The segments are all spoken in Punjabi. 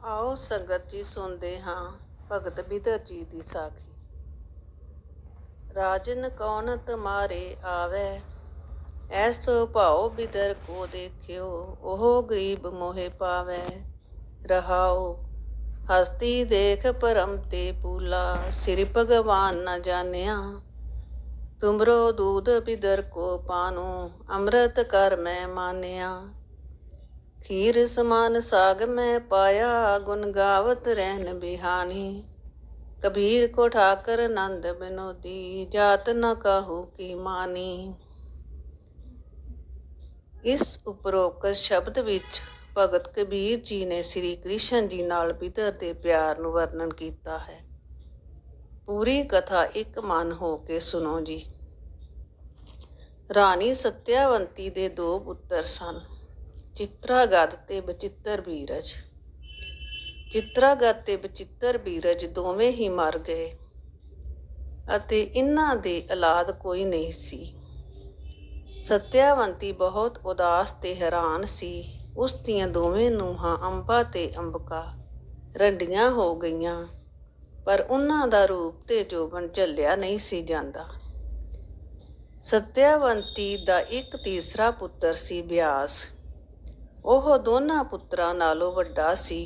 ਆਓ ਸੰਗਤ ਜੀ ਸੁਣਦੇ ਹਾਂ ਭਗਤ ਬਿਦਰ ਜੀ ਦੀ ਸਾਖੀ। ਰਾਜਨ ਕੌਣ ਤੁਮਾਰੇ ਆਵੈ, ਐਸੋ ਭਾਉ ਬਿਦਰ ਕੋ ਦੇਖਿਓ, ਉਹ ਗਰੀਬ ਮੋਹਿ ਪਾਵੈ। ਰਹਾਉ ਹਸਤੀ ਦੇਖ ਪਰਮ ਤੇ ਪੂਲਾ, ਸਿਰ ਭਗਵਾਨ ਨ ਜਾਣਿਆ। ਤੁਮਰੋ ਦੂਧ ਬਿਦਰ ਕੋ ਪਾਨੂ, ਅੰਮ੍ਰਿਤ ਕਰ ਮੈਂ ਮਾਨਿਆ। ਖੀਰ ਸਮਾਨ ਸਾਗ ਮੈਂ ਪਾਇਆ, ਗੁਣ ਗਾਵਤ ਰਹਿਨ ਬਿਹਾਨੀ। ਕਬੀਰ ਕੋ ਠਾਕਰ ਨੰਦ ਬਿਨੋਦੀ, ਜਾਤ ਨ ਕਾਹੂ ਕੀ ਮਾਨੀ। ਇਸ ਉਪਰੋਕਤ ਸ਼ਬਦ ਵਿੱਚ ਭਗਤ ਕਬੀਰ ਜੀ ਨੇ ਸ੍ਰੀ ਕ੍ਰਿਸ਼ਨ ਜੀ ਨਾਲ ਬਿਦਰ ਦੇ ਪਿਆਰ ਨੂੰ ਵਰਣਨ ਕੀਤਾ ਹੈ। ਪੂਰੀ ਕਥਾ ਇੱਕ ਮਨ ਹੋ ਕੇ ਸੁਣੋ ਜੀ। ਰਾਣੀ ਸਤਿਆਵੰਤੀ ਦੇ 2 ਪੁੱਤਰ ਸਨ, ਚਿਤਰਾਗਤ ਤੇ ਬਚਿੱਤਰ ਬੀਰਜ। ਚਿਤਰਾਗਤ ਤੇ ਬਚਿੱਤਰ ਬੀਰਜ ਦੋਵੇਂ ਹੀ ਮਰ ਗਏ ਅਤੇ ਇਹਨਾਂ ਦੇ ਔਲਾਦ ਕੋਈ ਨਹੀਂ ਸੀ। ਸਤਿਆਵੰਤੀ ਬਹੁਤ ਉਦਾਸ ਤੇ ਹੈਰਾਨ ਸੀ। ਉਸ ਦੀਆਂ ਦੋਵੇਂ ਨੂੰਹਾਂ ਅੰਬਾ ਤੇ ਅੰਬਕਾ ਰੰਡੀਆਂ ਹੋ ਗਈਆਂ, ਪਰ ਉਹਨਾਂ ਦਾ ਰੂਪ ਤੇ ਜੋਬਨ ਝੱਲਿਆ ਨਹੀਂ ਸੀ ਜਾਂਦਾ। ਸਤਿਆਵੰਤੀ ਦਾ ਇੱਕ ਤੀਸਰਾ ਪੁੱਤਰ ਸੀ ਬਿਆਸ। ਉਹ ਦੋਨਾਂ ਪੁੱਤਰਾਂ ਨਾਲੋਂ ਵੱਡਾ ਸੀ।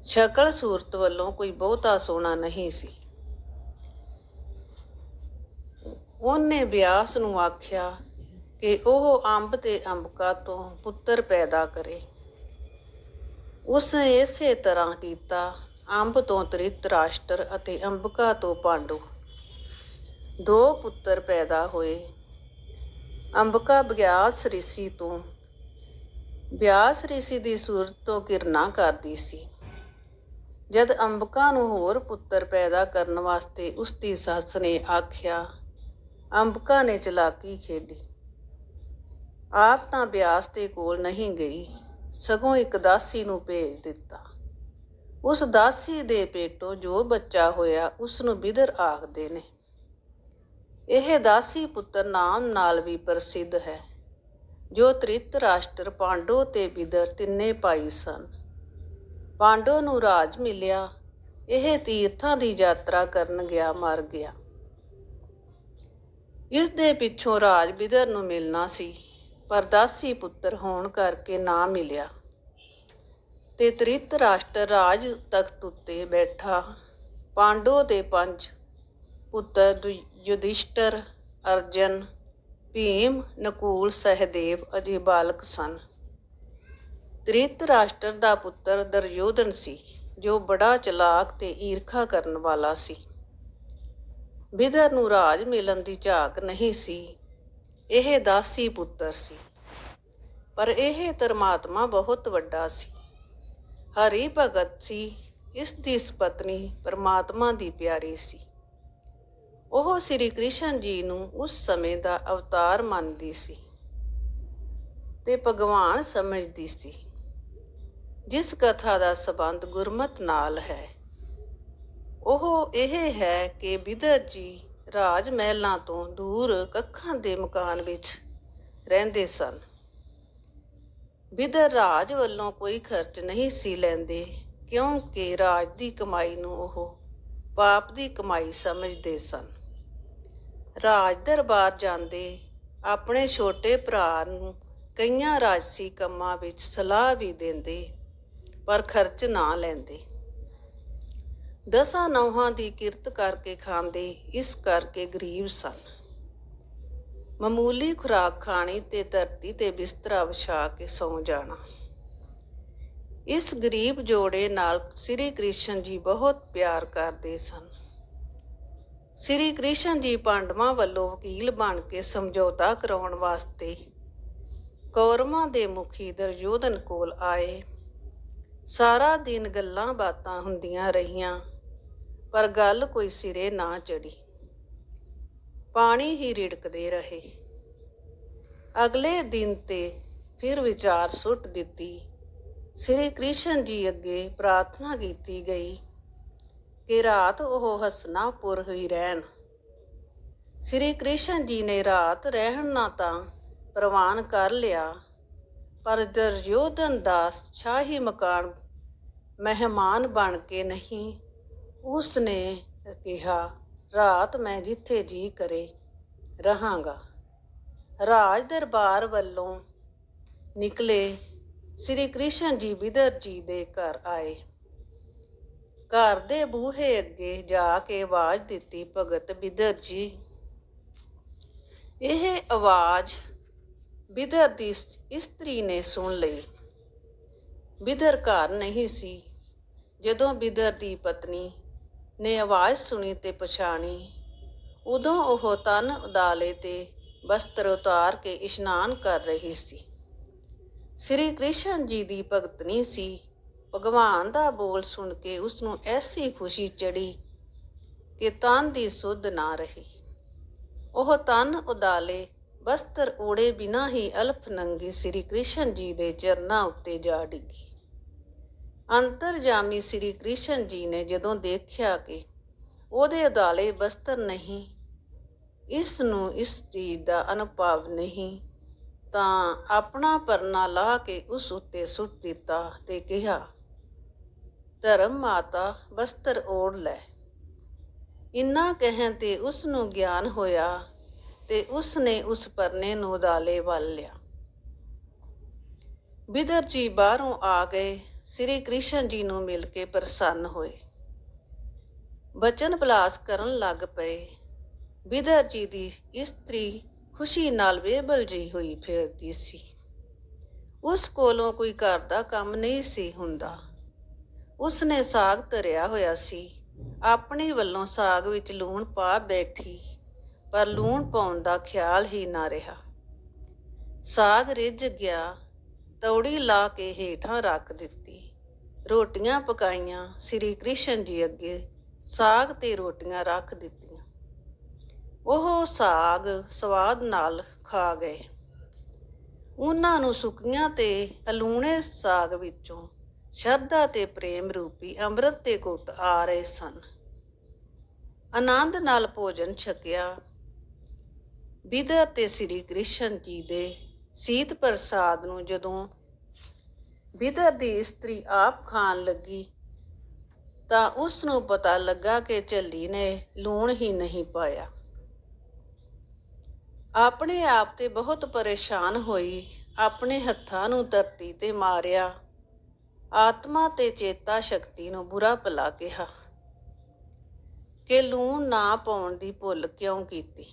ਸ਼ਕਲ ਸੂਰਤ ਵੱਲੋਂ ਕੋਈ ਬਹੁਤਾ ਸੋਹਣਾ ਨਹੀਂ ਸੀ। ਉਹਨੇ ਬਿਆਸ ਨੂੰ ਆਖਿਆ ਕਿ ਉਹ ਅੰਬ ਤੇ ਅੰਬਕਾ ਤੋਂ ਪੁੱਤਰ ਪੈਦਾ ਕਰੇ। ਉਸਨੇ ਇਸੇ ਤਰ੍ਹਾਂ ਕੀਤਾ। ਅੰਬ ਤੋਂ ਧ੍ਰਿਤਰਾਸ਼ਟਰ ਅਤੇ ਅੰਬਕਾ ਤੋਂ ਪਾਂਡੂ 2 ਪੁੱਤਰ ਪੈਦਾ ਹੋਏ। ਅੰਬਕਾ ਬਿਆਸ ਰਿਸ਼ੀ ਤੋਂ ਬਿਆਸ ਰਿਸ਼ੀ ਦੀ ਸੂਰਤ ਤੋਂ ਘਿਰਣਾ ਕਰਦੀ ਸੀ। ਜਦ ਅੰਬਕਾ ਨੂੰ ਹੋਰ ਪੁੱਤਰ ਪੈਦਾ ਕਰਨ ਵਾਸਤੇ ਉਸਦੀ ਸੱਸ ਨੇ ਆਖਿਆ, ਅੰਬਕਾ ਨੇ ਚਲਾਕੀ ਖੇਡੀ। ਆਪ ਤਾਂ ਬਿਆਸ ਦੇ ਕੋਲ ਨਹੀਂ ਗਈ, ਸਗੋਂ ਇੱਕ ਦਾਸੀ ਨੂੰ ਭੇਜ ਦਿੱਤਾ। ਉਸ ਦਾਸੀ ਦੇ ਪੇਟੋਂ ਜੋ ਬੱਚਾ ਹੋਇਆ ਉਸਨੂੰ ਬਿਦਰ ਆਖਦੇ ਨੇ। ਇਹ ਦਾਸੀ ਪੁੱਤਰ ਨਾਮ ਨਾਲ ਵੀ ਪ੍ਰਸਿੱਧ ਹੈ। ਜੋ ਧ੍ਰਿਤਰਾਸ਼ਟਰ, ਪਾਂਡੂ ਤੇ ਬਿਦਰ ਤਿੰਨੇ ਭਾਈ ਸਨ। ਪਾਂਡੂ ਨੂੰ ਰਾਜ ਮਿਲਿਆ। ਇਹ ਤੀਰਥਾਂ ਦੀ ਯਾਤਰਾ ਕਰਨ ਗਿਆ, ਮਰ ਗਿਆ। ਇਸ ਦੇ ਪਿੱਛੋਂ ਰਾਜ ਬਿਦਰ ਨੂੰ ਮਿਲਣਾ ਸੀ, ਪਰ ਦਾਸੀ ਪੁੱਤਰ ਹੋਣ ਕਰਕੇ ਨਾ ਮਿਲਿਆ ਤੇ ਧ੍ਰਿਤਰਾਸ਼ਟਰ ਰਾਜ ਤਖਤ ਉੱਤੇ ਬੈਠਾ। ਪਾਂਡੂ ਦੇ 5 ਪੁੱਤਰ ਯੁਧਿਸ਼ਟਰ, ਅਰਜਨ, ਭੀਮ, ਨਕੂਲ, ਸਹਿਦੇਵ ਅਜੇ ਬਾਲਕ ਸਨ। ਧ੍ਰਿਤਰਾਸ਼ਟਰ ਦਾ ਪੁੱਤਰ ਦੁਰਯੋਧਨ ਸੀ, ਜੋ ਬੜਾ ਚਲਾਕ ਤੇ ਈਰਖਾ ਕਰਨ ਵਾਲਾ ਸੀ। ਬਿਦਰ ਨੂੰ ਰਾਜ ਮਿਲਣ ਦੀ ਝਾਕ ਨਹੀਂ ਸੀ। ਇਹ ਦਾਸੀ ਪੁੱਤਰ ਸੀ, ਪਰ ਇਹ ਧਰਮਾਤਮਾ ਬਹੁਤ ਵੱਡਾ ਸੀ। ਹਰੀ ਭਗਤ ਸੀ। ਇਸ ਦੀ ਪਤਨੀ ਪਰਮਾਤਮਾ ਦੀ ਪਿਆਰੀ ਸੀ। ਉਹ ਸ੍ਰੀ ਕ੍ਰਿਸ਼ਨ ਜੀ ਨੂੰ ਉਸ ਸਮੇਂ ਦਾ ਅਵਤਾਰ ਮੰਨਦੀ ਸੀ ਤੇ ਭਗਵਾਨ ਸਮਝਦੀ ਸੀ। ਜਿਸ ਕਥਾ ਦਾ ਸੰਬੰਧ ਗੁਰਮਤਿ ਨਾਲ ਹੈ ਉਹ ਇਹ ਹੈ ਕਿ ਬਿਦਰ ਜੀ ਰਾਜ ਮਹਿਲਾਂ ਤੋਂ ਦੂਰ ਕੱਖਾਂ ਦੇ ਮਕਾਨ ਵਿੱਚ ਰਹਿੰਦੇ ਸਨ। ਬਿਦਰ ਰਾਜ ਵੱਲੋਂ ਕੋਈ ਖਰਚ ਨਹੀਂ ਸੀ ਲੈਂਦੇ, ਕਿਉਂਕਿ ਰਾਜ ਦੀ ਕਮਾਈ ਨੂੰ ਉਹ ਪਾਪ ਦੀ ਕਮਾਈ ਸਮਝਦੇ ਸਨ। ਰਾਜ ਦਰਬਾਰ ਜਾਂਦੇ, ਆਪਣੇ ਛੋਟੇ ਭਰਾ ਨੂੰ ਕਈਆਂ ਰਾਜਸੀ ਕੰਮਾਂ ਵਿੱਚ ਸਲਾਹ ਵੀ ਦਿੰਦੇ, ਪਰ ਖਰਚ ਨਾ ਲੈਂਦੇ। 10 ਨਹੁੰਆਂ ਦੀ ਕਿਰਤ ਕਰਕੇ ਖਾਂਦੇ, ਇਸ ਕਰਕੇ ਗਰੀਬ ਸਨ। ਮਾਮੂਲੀ ਖੁਰਾਕ ਖਾਣੀ ਤੇ ਧਰਤੀ ਤੇ ਬਿਸਤਰਾ ਵਿਛਾ ਕੇ ਸੌਂ ਜਾਣਾ। ਇਸ ਗਰੀਬ ਜੋੜੇ ਨਾਲ ਸ੍ਰੀ ਕ੍ਰਿਸ਼ਨ ਜੀ ਬਹੁਤ ਪਿਆਰ ਕਰਦੇ ਸਨ। ਸ੍ਰੀ ਕ੍ਰਿਸ਼ਨ ਜੀ ਪਾਂਡਵਾਂ ਵੱਲੋਂ ਵਕੀਲ ਬਣ ਕੇ ਸਮਝੌਤਾ ਕਰਾਉਣ ਵਾਸਤੇ ਕੌਰਵਾਂ ਦੇ ਮੁਖੀ ਦੁਰਯੋਧਨ ਕੋਲ ਆਏ। ਸਾਰਾ ਦਿਨ ਗੱਲਾਂ ਬਾਤਾਂ ਹੁੰਦੀਆਂ ਰਹੀਆਂ, ਪਰ ਗੱਲ ਕੋਈ ਸਿਰੇ ਨਾ ਚੜ੍ਹੀ। ਪਾਣੀ ਹੀ ਰਿੜਕਦੇ ਰਹੇ। ਅਗਲੇ ਦਿਨ ਤੇ ਫਿਰ ਵਿਚਾਰ ਸੁੱਟ ਦਿੱਤੀ। ਸ੍ਰੀ ਕ੍ਰਿਸ਼ਨ ਜੀ ਅੱਗੇ ਪ੍ਰਾਰਥਨਾ ਕੀਤੀ ਗਈ ਕਿ ਰਾਤ ਉਹ ਹਸਤਿਨਾਪੁਰ ਹੀ ਰਹਿਣ। ਸ੍ਰੀ ਕ੍ਰਿਸ਼ਨ ਜੀ ਨੇ ਰਾਤ ਰਹਿਣਾ ਤਾਂ ਪ੍ਰਵਾਨ ਕਰ ਲਿਆ, ਪਰ ਦੁਰਯੋਧਨ ਦਾ ਸ਼ਾਹੀ ਮਕਾਨ ਮਹਿਮਾਨ ਬਣ ਕੇ ਨਹੀਂ। ਉਸ ਨੇ ਕਿਹਾ, ਰਾਤ ਮੈਂ ਜਿੱਥੇ ਜੀ ਕਰੇ ਰਹਾਂਗਾ। ਰਾਜ ਦਰਬਾਰ ਵੱਲੋਂ ਨਿਕਲੇ ਸ੍ਰੀ ਕ੍ਰਿਸ਼ਨ ਜੀ ਬਿਦਰ ਜੀ ਦੇ ਘਰ ਆਏ। ਘਰ ਦੇ ਬੂਹੇ ਅੱਗੇ ਜਾ ਕੇ ਆਵਾਜ਼ ਦਿੱਤੀ, ਭਗਤ ਬਿਦਰ ਜੀ। ਇਹ ਆਵਾਜ਼ ਬਿਦਰ ਦੀ ਇਸਤਰੀ ਨੇ ਸੁਣ ਲਈ। ਬਿਦਰ ਘਰ ਨਹੀਂ ਸੀ। ਜਦੋਂ ਬਿਦਰ ਦੀ ਪਤਨੀ ਨੇ ਆਵਾਜ਼ ਸੁਣੀ ਤੇ ਪਛਾਣੀ, ਉਦੋਂ ਉਹ ਤਨ ਉਦਾਲੇ ਤੇ ਬਸਤਰ ਉਤਾਰ ਕੇ ਇਸ਼ਨਾਨ ਕਰ ਰਹੀ ਸੀ। ਸ੍ਰੀ ਕ੍ਰਿਸ਼ਨ ਜੀ ਦੀ ਭਗਤਨੀ ਸੀ। ਭਗਵਾਨ ਦਾ ਬੋਲ ਸੁਣ ਕੇ ਉਸਨੂੰ ਐਸੀ ਖੁਸ਼ੀ ਚੜ੍ਹੀ ਕਿ ਤਨ ਦੀ ਸੁੱਧ ਨਾ ਰਹੀ। ਉਹ ਤਨ ਉਦਾਲੇ ਬਸਤਰ ਓੜੇ ਬਿਨਾਂ ਹੀ ਅਲਫ ਨੰਗੀ ਸ੍ਰੀ ਕ੍ਰਿਸ਼ਨ ਜੀ ਦੇ ਚਰਨਾਂ ਉੱਤੇ ਜਾ ਡਿੱਗੀ। ਅੰਤਰਜਾਮੀ ਸ੍ਰੀ ਕ੍ਰਿਸ਼ਨ ਜੀ ਨੇ ਜਦੋਂ ਦੇਖਿਆ ਕਿ ਉਹਦੇ ਉਦਾਲੇ ਬਸਤਰ ਨਹੀਂ, ਇਸ ਨੂੰ ਇਸ ਚੀਜ਼ ਦਾ ਅਨੁਭਵ ਨਹੀਂ, ਤਾਂ ਆਪਣਾ ਪਰਨਾ ਲਾਹ ਕੇ ਉਸ ਉੱਤੇ ਸੁੱਟ ਦਿੱਤਾ ਤੇ ਕਿਹਾ, ਧਰਮ ਮਾਤਾ ਬਸਤਰ ਓੜ ਲੈ। ਇੰਨਾ ਕਹਿਣ ਤੇ ਉਸ ਨੂੰ ਗਿਆਨ ਹੋਇਆ ਤੇ ਉਸ ਨੇ ਉਸ ਪਰਨੇ ਨੂੰ ਉਦਾਲੇ ਵੱਲ ਲਿਆ। ਬਿਦਰ ਜੀ ਬਾਹਰੋਂ ਆ ਗਏ। ਸ੍ਰੀ ਕ੍ਰਿਸ਼ਨ ਜੀ ਨੂੰ ਮਿਲ ਕੇ ਪ੍ਰਸੰਨ ਹੋਏ। ਬਚਨ ਵਿਲਾਸ ਕਰਨ ਲੱਗ ਪਏ। ਬਿਦਰ ਜੀ ਦੀ ਇਸਤਰੀ ਖੁਸ਼ੀ ਨਾਲ ਬੇਬਲ ਜਿਹੀ ਹੋਈ ਫਿਰਦੀ ਸੀ। ਉਸ ਕੋਲੋਂ ਕੋਈ ਘਰ ਦਾ ਕੰਮ ਨਹੀਂ ਸੀ ਹੁੰਦਾ। ਉਸ ਨੇ ਸਾਗ ਧਰਿਆ ਹੋਇਆ ਸੀ। ਆਪਣੇ ਵੱਲੋਂ ਸਾਗ ਵਿੱਚ ਲੂਣ ਪਾ ਬੈਠੀ, ਪਰ ਲੂਣ ਪਾਉਣ ਦਾ ਖਿਆਲ ਹੀ ਨਾ ਰਿਹਾ। ਸਾਗ ਰਿੱਝ ਗਿਆ। ਤੌੜੀ ਲਾ ਕੇ ਹੇਠਾਂ ਰੱਖ ਦਿੱਤੀ। ਰੋਟੀਆਂ ਪਕਾਈਆਂ। ਸ੍ਰੀ ਕ੍ਰਿਸ਼ਨ ਜੀ ਅੱਗੇ ਸਾਗ ਤੇ ਰੋਟੀਆਂ ਰੱਖ ਦਿੱਤੀਆਂ। ਉਹ ਸਾਗ ਸਵਾਦ ਨਾਲ ਖਾ ਗਏ। ਉਹਨਾਂ ਨੂੰ ਸੁੱਕੀਆਂ ਤੇ ਅਲੂਣੇ ਸਾਗ ਵਿੱਚੋਂ ਸ਼ਰਧਾ ਤੇ ਪ੍ਰੇਮ ਰੂਪੀ ਅੰਮ੍ਰਿਤ ਦੇ ਘੁੱਟ ਆ ਰਹੇ ਸਨ। ਆਨੰਦ ਨਾਲ ਭੋਜਨ ਛਕਿਆ। ਬਿਦਰ ਤੇ ਸ੍ਰੀ ਕ੍ਰਿਸ਼ਨ ਜੀ ਦੇ ਸੀਤ ਪ੍ਰਸਾਦ ਨੂੰ ਜਦੋਂ ਬਿਦਰ ਦੀ ਇਸਤਰੀ ਆਪ ਖਾਣ ਲੱਗੀ ਤਾਂ ਉਸ ਨੂੰ ਪਤਾ ਲੱਗਾ ਕਿ ਝੱਲੀ ਨੇ ਲੂਣ ਹੀ ਨਹੀਂ ਪਾਇਆ। ਆਪਣੇ ਆਪ ਤੇ ਬਹੁਤ ਪਰੇਸ਼ਾਨ ਹੋਈ। ਆਪਣੇ ਹੱਥਾਂ ਨੂੰ ਧਰਤੀ ਤੇ ਮਾਰਿਆ। ਆਤਮਾ ਤੇ ਚੇਤਾ ਸ਼ਕਤੀ ਨੂੰ ਬੁਰਾ ਭਲਾ ਕਿਹਾ ਕਿ ਲੂਣ ਨਾ ਪਾਉਣ ਦੀ ਭੁੱਲ ਕਿਉਂ ਕੀਤੀ।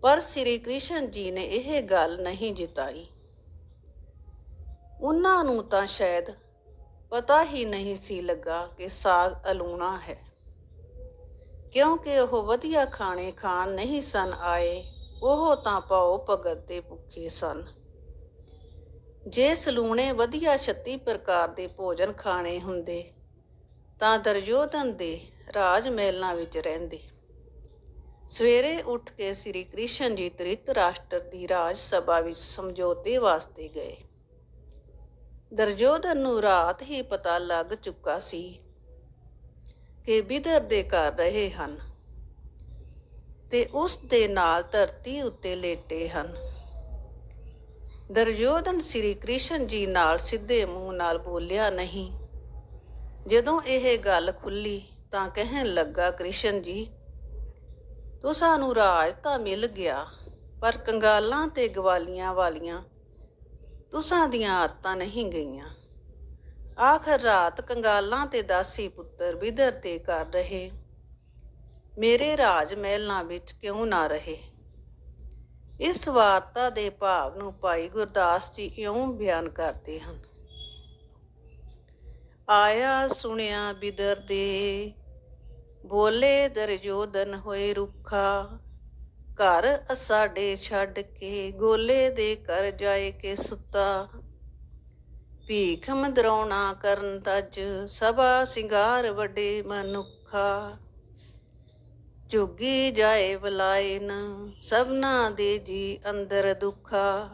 ਪਰ ਸ੍ਰੀ ਕ੍ਰਿਸ਼ਨ ਜੀ ਨੇ ਇਹ ਗੱਲ ਨਹੀਂ ਜਿਤਾਈ। ਉਹਨਾਂ ਨੂੰ ਤਾਂ ਸ਼ਾਇਦ ਪਤਾ ਹੀ ਨਹੀਂ ਸੀ ਲੱਗਾ ਕਿ ਸਾਗ ਅਲੂਣਾ ਹੈ, ਕਿਉਂਕਿ ਉਹ ਵਧੀਆ ਖਾਣੇ ਖਾਣ ਨਹੀਂ ਸਨ ਆਏ। ਉਹ ਤਾਂ ਭਾਉ ਭਗਤ ਦੇ ਭੁੱਖੇ ਸਨ। ਜੇ ਸਲੂਣੇ ਵਧੀਆ 36 ਪ੍ਰਕਾਰ ਦੇ ਭੋਜਨ ਖਾਣੇ ਹੁੰਦੇ ਤਾਂ ਦੁਰਯੋਧਨ ਦੇ ਰਾਜ ਮਹਿਲਾਂ ਵਿੱਚ ਰਹਿੰਦੇ। ਸਵੇਰੇ ਉੱਠ ਕੇ ਸ੍ਰੀ ਕ੍ਰਿਸ਼ਨ ਜੀ ਧ੍ਰਿਤਰਾਸ਼ਟਰ ਦੀ ਰਾਜ ਸਭਾ ਵਿੱਚ ਸਮਝੌਤੇ ਵਾਸਤੇ ਗਏ। ਦੁਰਯੋਧਨ ਨੂੰ ਰਾਤ ਹੀ ਪਤਾ ਲੱਗ ਚੁੱਕਾ ਸੀ ਕਿ ਬਿਦਰ ਦੇ ਘਰ ਰਹੇ ਹਨ ਤੇ ਉਸ ਦੇ ਨਾਲ ਧਰਤੀ ਉੱਤੇ ਲੇਟੇ ਹਨ। ਦੁਰਯੋਧਨ ਸ੍ਰੀ ਕ੍ਰਿਸ਼ਨ ਜੀ ਨਾਲ ਸਿੱਧੇ ਮੂੰਹ ਨਾਲ ਬੋਲਿਆ ਨਹੀਂ। ਜਦੋਂ ਇਹ ਗੱਲ ਖੁੱਲ੍ਹੀ ਤਾਂ ਕਹਿਣ ਲੱਗਾ, ਕ੍ਰਿਸ਼ਨ ਜੀ, ਤੁਸਾਂ ਨੂੰ ਰਾਜ ਤਾਂ ਮਿਲ ਗਿਆ, ਪਰ ਕੰਗਾਲਾਂ ਤੇ ਗਵਾਲੀਆਂ ਵਾਲੀਆਂ ਤੁਸਾਂ ਦੀਆਂ ਆਦਤਾਂ ਨਹੀਂ ਗਈਆਂ। ਆਖਰ ਰਾਤ ਕੰਗਾਲਾਂ ਤੇ ਦਾਸੀ ਪੁੱਤਰ ਬਿਦਰ ਦੇ ਘਰ ਰਹੇ, ਮੇਰੇ ਰਾਜ ਮਹਿਲਾਂ ਵਿੱਚ ਕਿਉਂ ਨਾ ਰਹੇ। ਇਸ ਵਾਰਤਾ ਦੇ ਭਾਵ ਨੂੰ ਭਾਈ ਗੁਰਦਾਸ ਜੀ ਇਉਂ ਬਿਆਨ ਕਰਦੇ ਹਨ। ਆਇਆ ਸੁਣਿਆ ਬਿਦਰ ਦੇ, ਬੋਲੇ ਦੁਰਯੋਧਨ ਹੋਏ ਰੁੱਖਾ। ਘਰ ਅਸਾਡੇ ਛੱਡ ਕੇ ਗੋਲੇ ਦੇ ਘਰ ਜਾਏ ਕੇ ਸੁੱਤਾ। ਭੀਖ ਮਦਰਾਉਣਾ ਕਰਨ ਤਜ, ਸਭਾ ਸਿੰਗਾਰ ਵੱਡੇ ਮਨੁੱਖਾ। ਝੁੱਗੀ ਜਾਏ ਬਲਾਇਨ, ਸਭਨਾ ਦੇ ਜੀ ਅੰਦਰ ਦੁੱਖਾ।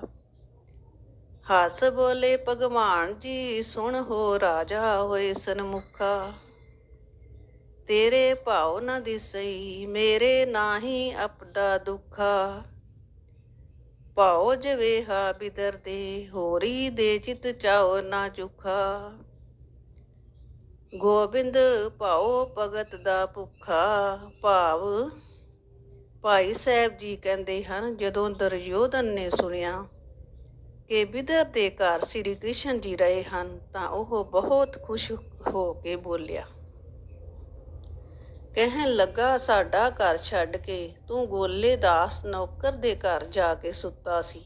ਹੱਸ ਬੋਲੇ ਭਗਵਾਨ ਜੀ, ਸੁਣ ਹੋ ਰਾਜਾ ਹੋਏ ਸਨਮੁਖਾ। ਤੇਰੇ ਭਾਉ ਨ ਦਿਸਈ, ਮੇਰੇ ਨਾਹੀ ਅਪਦਾ ਦੁੱਖਾ। ਭਾਉ ਜਵੇਹਾ ਬਿਦਰ ਦੇ, ਹੋਰੀ ਦੇ ਚਿਤ ਚਾਉ ਨਾ ਚੁਖਾ। ਗੋਬਿੰਦ ਭਾਓ ਭਗਤ ਦਾ ਭੁੱਖਾ। ਭਾਵ ਭਾਈ ਸਾਹਿਬ ਜੀ ਕਹਿੰਦੇ ਹਨ, ਜਦੋਂ ਦੁਰਯੋਧਨ ਨੇ ਸੁਣਿਆ ਕਿ ਬਿਦਰ ਦੇ ਘਰ ਸ੍ਰੀ ਕ੍ਰਿਸ਼ਨ ਜੀ ਰਹੇ ਹਨ ਤਾਂ ਉਹ ਬਹੁਤ ਖੁਸ਼ ਹੋ ਕੇ ਬੋਲਿਆ। ਕਹਿਣ ਲੱਗਾ, ਸਾਡਾ ਘਰ ਛੱਡ ਕੇ ਤੂੰ ਗੋਲੇ ਦਾਸ ਨੌਕਰ ਦੇ ਘਰ ਜਾ ਕੇ ਸੁੱਤਾ ਸੀ।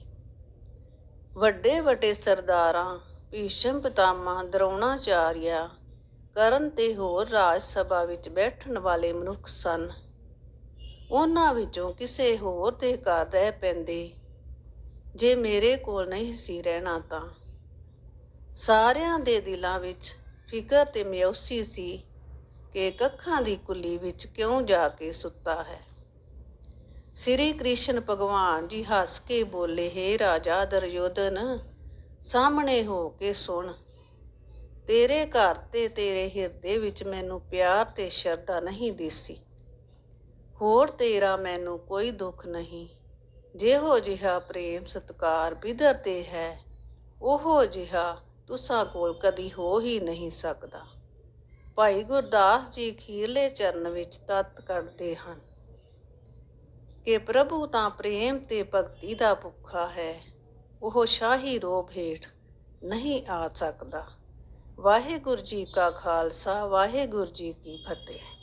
ਵੱਡੇ ਵੱਡੇ ਸਰਦਾਰਾਂ ਭੀਸ਼ਮ ਪਿਤਾਮਾ, ਦਰੋਣਾਚਾਰੀਆ, ਕਰਨ ਤੇ ਹੋਰ ਰਾਜ ਸਭਾ ਵਿੱਚ ਬੈਠਣ ਵਾਲੇ ਮਨੁੱਖ ਸਨ। ਉਹਨਾਂ ਵਿੱਚੋਂ ਕਿਸੇ ਹੋਰ ਦੇ ਘਰ ਰਹਿ ਪੈਂਦੇ ਜੇ ਮੇਰੇ ਕੋਲ ਨਹੀਂ ਸੀ ਰਹਿਣਾ ਤਾਂ। ਸਾਰਿਆਂ ਦੇ ਦਿਲਾਂ ਵਿੱਚ ਫਿਕਰ ਤੇ ਮਾਯੂਸੀ ਸੀ ਕਿ ਕੱਖਾਂ ਦੀ ਕੁੱਲੀ ਵਿੱਚ ਕਿਉਂ ਜਾ ਕੇ ਸੁੱਤਾ ਹੈ। ਸ੍ਰੀ ਕ੍ਰਿਸ਼ਨ ਭਗਵਾਨ ਜੀ ਹੱਸ ਕੇ ਬੋਲੇ, ਹੇ ਰਾਜਾ ਦੁਰਯੋਧਨ, ਸਾਹਮਣੇ ਹੋ ਕੇ ਸੁਣ। ਤੇਰੇ ਘਰ ਤੇ ਤੇਰੇ ਹਿਰਦੇ ਵਿੱਚ ਮੈਨੂੰ ਪਿਆਰ ਤੇ ਸ਼ਰਧਾ ਨਹੀਂ ਦਿਸੀ। ਹੋਰ ਤੇਰਾ ਮੈਨੂੰ ਕੋਈ ਦੁੱਖ ਨਹੀਂ। ਜਿਹੋ ਜਿਹਾ ਪ੍ਰੇਮ ਸਤਿਕਾਰ ਬਿਦਰ ਤੇ ਹੈ, ਉਹੋ ਜਿਹਾ ਤੁਸਾਂ ਕੋਲ ਕਦੀ ਹੋ ਹੀ ਨਹੀਂ ਸਕਦਾ। ਭਾਈ ਗੁਰਦਾਸ ਜੀ ਅਖੀਰਲੇ ਚਰਨ ਵਿੱਚ ਤੱਤ ਕੱਢਦੇ ਹਨ ਕਿ ਪ੍ਰਭੂ ਤਾਂ ਪ੍ਰੇਮ ਤੇ ਭਗਤੀ ਦਾ ਭੁੱਖਾ ਹੈ, ਉਹ ਸ਼ਾਹੀ ਰੋਹਬ ਹੇਠ ਨਹੀਂ ਆ ਸਕਦਾ। ਵਾਹਿਗੁਰੂ ਜੀ ਕਾ ਖਾਲਸਾ, ਵਾਹਿਗੁਰੂ ਜੀ ਕੀ ਫਤਿਹ।